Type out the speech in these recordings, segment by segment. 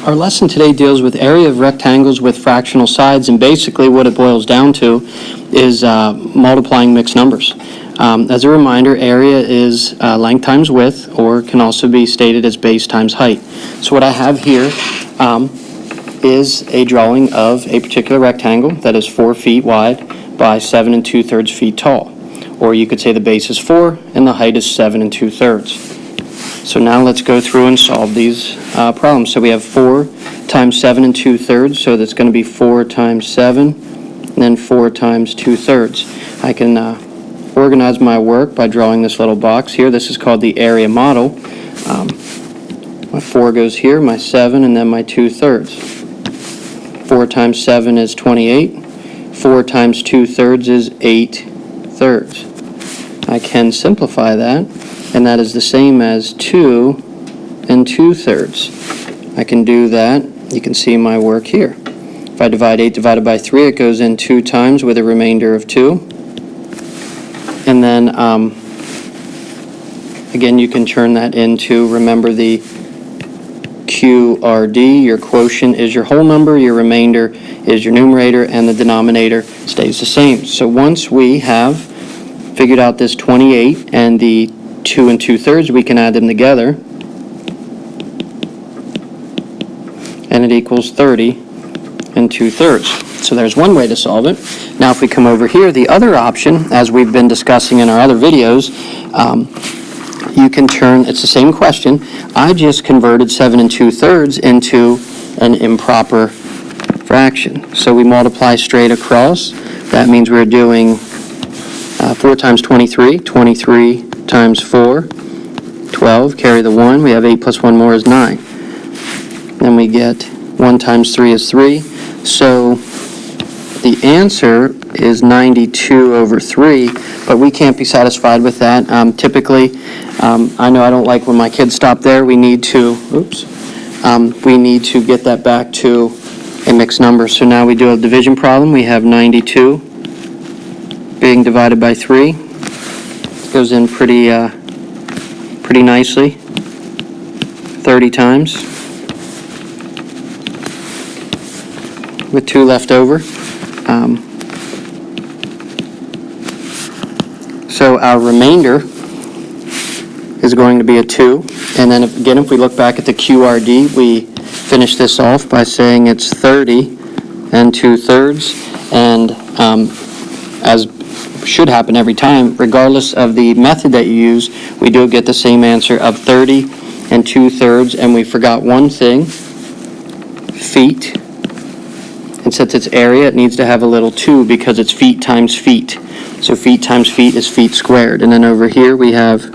Our lesson today deals with area of rectangles with fractional sides, and basically what it boils down to is multiplying mixed numbers. As a reminder, area is length times width, or can also be stated as base times height. So what I have here is a drawing of a particular rectangle that is 4 feet wide by 7 2/3 feet tall. Or you could say the base is 4 and the height is 7 2/3. So now let's go through and solve these problems. So we have 4 times 7 2/3, so that's going to be 4 times 7, and then 4 times 2/3. I can organize my work by drawing this little box here. This is called the area model. My 4 goes here, my 7, and then my 2/3. 4 times 7 is 28. 4 times 2/3 is 8/3. I can simplify that, and that is the same as 2 2/3. I can do that. You can see my work here. If I divide 8 divided by 3, it goes in 2 times with a remainder of 2. And then, again, you can turn that into, remember the QRD, your quotient is your whole number, your remainder is your numerator, and the denominator stays the same. So once we have figured out this 28 and the 2 2/3, we can add them together, and it equals 30 2/3. So there's one way to solve it. Now if we come over here, the other option, as we've been discussing in our other videos, you can turn, it's the same question, I just converted 7 2/3 into an improper fraction. So we multiply straight across. That means we're doing 4 times 23, 23 times 4, 12, carry the 1, we have 8 plus 1 more is 9. Then we get 1 times 3 is 3. So the answer is 92/3, but we can't be satisfied with that. Typically, I know I don't like when my kids stop there. We need to get that back to a mixed number. So now we do a division problem. We have 92 being divided by 3. It goes in pretty nicely, 30 times, with 2 left over. So our remainder is going to be a 2. And then if we look back at the QRD, we finish this off by saying it's 30 2/3. And as should happen every time, regardless of the method that you use, we do get the same answer of 30 2/3. And we forgot one thing, feet. And since it's area, it needs to have a little 2 because it's feet times feet. So feet times feet is feet squared. And then over here we have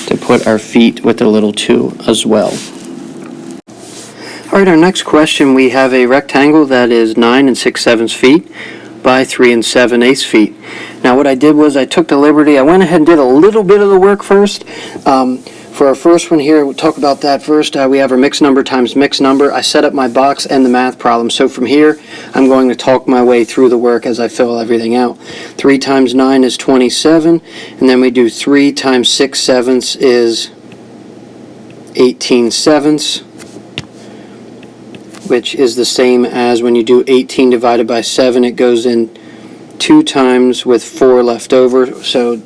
to put our feet with a little 2 as well. All right, our next question, we have a rectangle that is 9 6/7 feet by 3 7/8 feet. Now what I did was I took the liberty, I went ahead and did a little bit of the work first. For our first one here, we'll talk about that first. We have our mixed number times mixed number. I set up my box and the math problem. So from here, I'm going to talk my way through the work as I fill everything out. 3 times 9 is 27, and then we do 3 times 6/7 is 18/7, which is the same as when you do 18 divided by 7, it goes in 2 times with 4 left over. So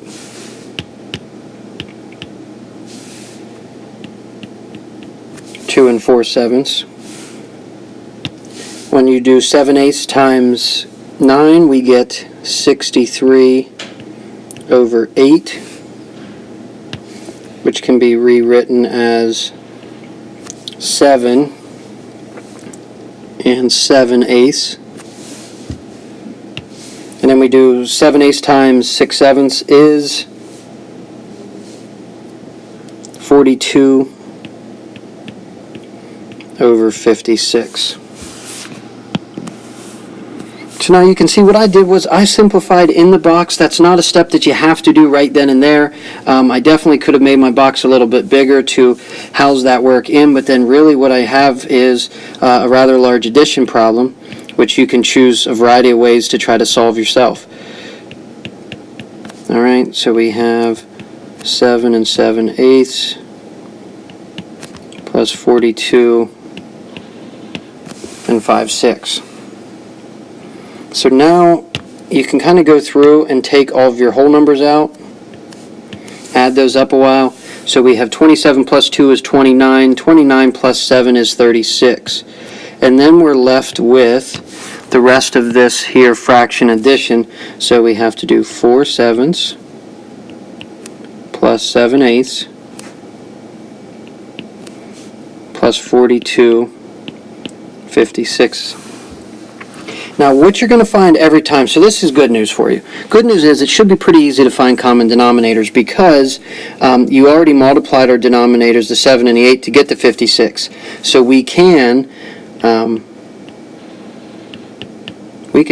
2 4/7. When you do 7/8 times 9, we get 63/8, which can be rewritten as 7 7/8. And then we do 7/8 times 6/7 is 42/56. So now you can see what I did was I simplified in the box. That's not a step that you have to do right then and there. I definitely could have made my box a little bit bigger to house that work in, but then really what I have is a rather large addition problem, which you can choose a variety of ways to try to solve yourself. All right, so we have 7 7/8 plus 42 and 5/6. So now you can kind of go through and take all of your whole numbers out, add those up a while. So we have 27 plus 2 is 29, 29 plus 7 is 36. And then we're left with the rest of this here fraction addition. So we have to do 4/7 plus 7/8 plus 42/56. Now, what you're going to find every time, so this is good news for you. Good news is it should be pretty easy to find common denominators because you already multiplied our denominators, the 7 and the 8, to get to 56. So we can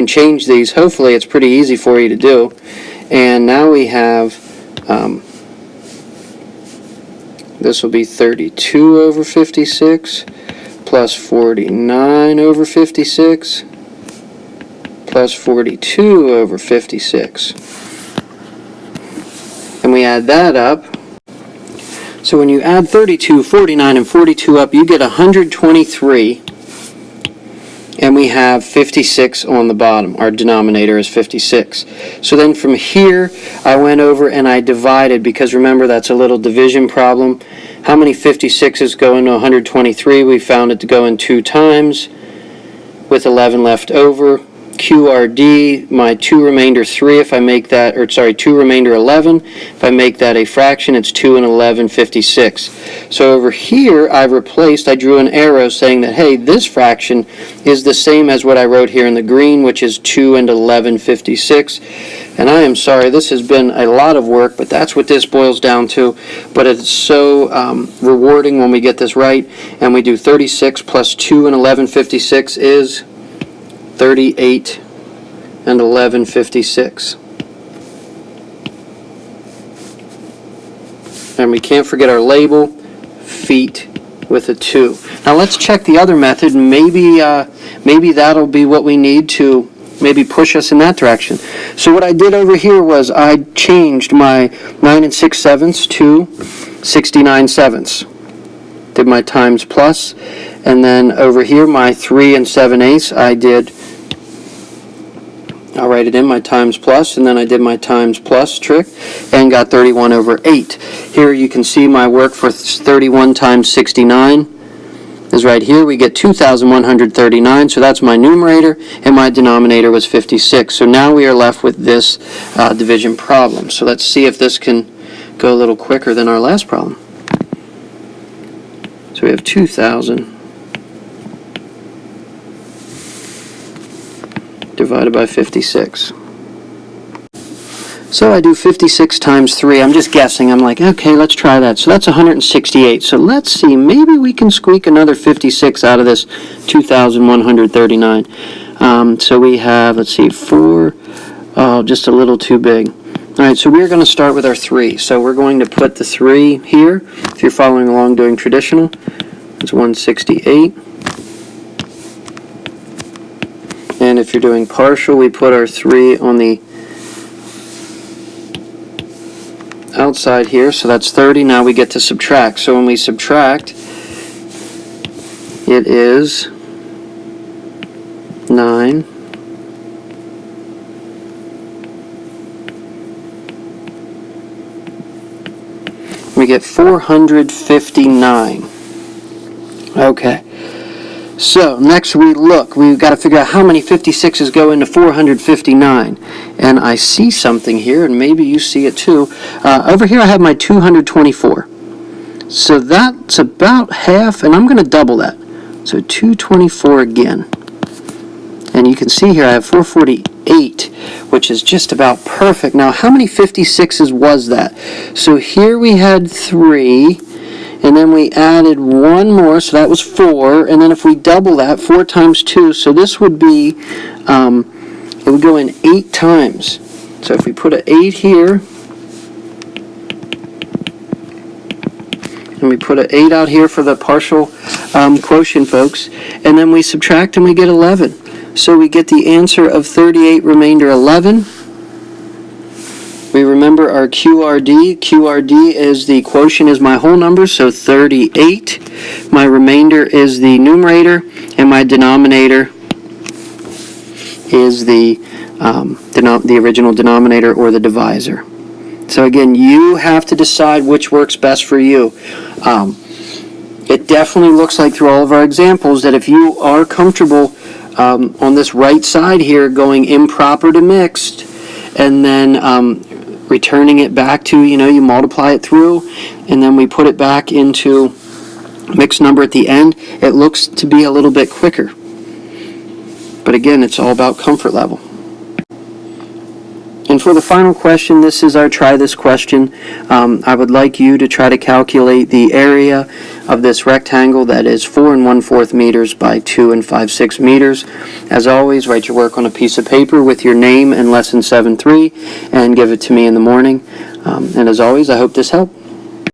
change these. Hopefully, it's pretty easy for you to do. And now we have, this will be 32 over 56 plus 49 over 56. Plus 42 over 56. And we add that up. So when you add 32, 49, and 42 up, you get 123. And we have 56 on the bottom. Our denominator is 56. So then from here, I went over and I divided, because remember, that's a little division problem. How many 56s go into 123? We found it to go in 2 times, with 11 left over. QRD, my 2 remainder 3, if I make that, or sorry, 2 remainder 11, if I make that a fraction, it's 2 and 11, 56. So over here, I drew an arrow saying that, hey, this fraction is the same as what I wrote here in the green, which is 2 and 11, 56. And I am sorry, this has been a lot of work, but that's what this boils down to. But it's so rewarding when we get this right, and we do 36 plus 2 and 11, 56 is 38 and 11, 56. And we can't forget our label, feet with a 2. Now let's check the other method. Maybe that'll be what we need to maybe push us in that direction. So what I did over here was I changed my 9 and 6/7 to 69 sevenths. Did my times plus, and then over here my 3 and 7/8 I'll write it in, my times plus, and then I did my times plus trick and got 31 over 8. Here you can see my work for 31 times 69 is right here. We get 2,139, so that's my numerator, and my denominator was 56. So now we are left with this division problem. So let's see if this can go a little quicker than our last problem. So we have 2,000 divided by 56. So I do 56 times 3. I'm just guessing. I'm like, okay, let's try that. So that's 168. So let's see, maybe we can squeak another 56 out of this 2,139. So we have, let's see, 4, just a little too big. All right, so we're going to start with our 3. So we're going to put the 3 here. If you're following along doing traditional, it's 168. And if you're doing partial, we put our 3 on the outside here, so that's 30. Now we get to subtract. So when we subtract, it is 9. We get 459. Okay. So next we've got to figure out how many 56s go into 459. And I see something here, and maybe you see it too. Over here I have my 224. So that's about half, and I'm going to double that. So 224 again. And you can see here I have 448, which is just about perfect. Now, how many 56s was that? So here we had 3. And then we added 1 more, so that was 4. And then if we double that, 4 times 2, so this would be, it would go in 8 times. So if we put an 8 here, and we put an 8 out here for the partial quotient, folks, and then we subtract and we get 11. So we get the answer of 38 remainder 11. We remember our QRD. QRD is the quotient is my whole number, so 38. My remainder is the numerator, and my denominator is the original denominator or the divisor. So again, you have to decide which works best for you. It definitely looks like through all of our examples that if you are comfortable on this right side here going improper to mixed and then returning it back to, you multiply it through and then we put it back into mixed number at the end, it looks to be a little bit quicker. But again, it's all about comfort level. And for the final question, this is our try this question. I would like you to try to calculate the area of this rectangle that is 4 1/4 meters by 2 5/6 meters. As always, write your work on a piece of paper with your name and lesson 7-3 and give it to me in the morning. And as always, I hope this helped.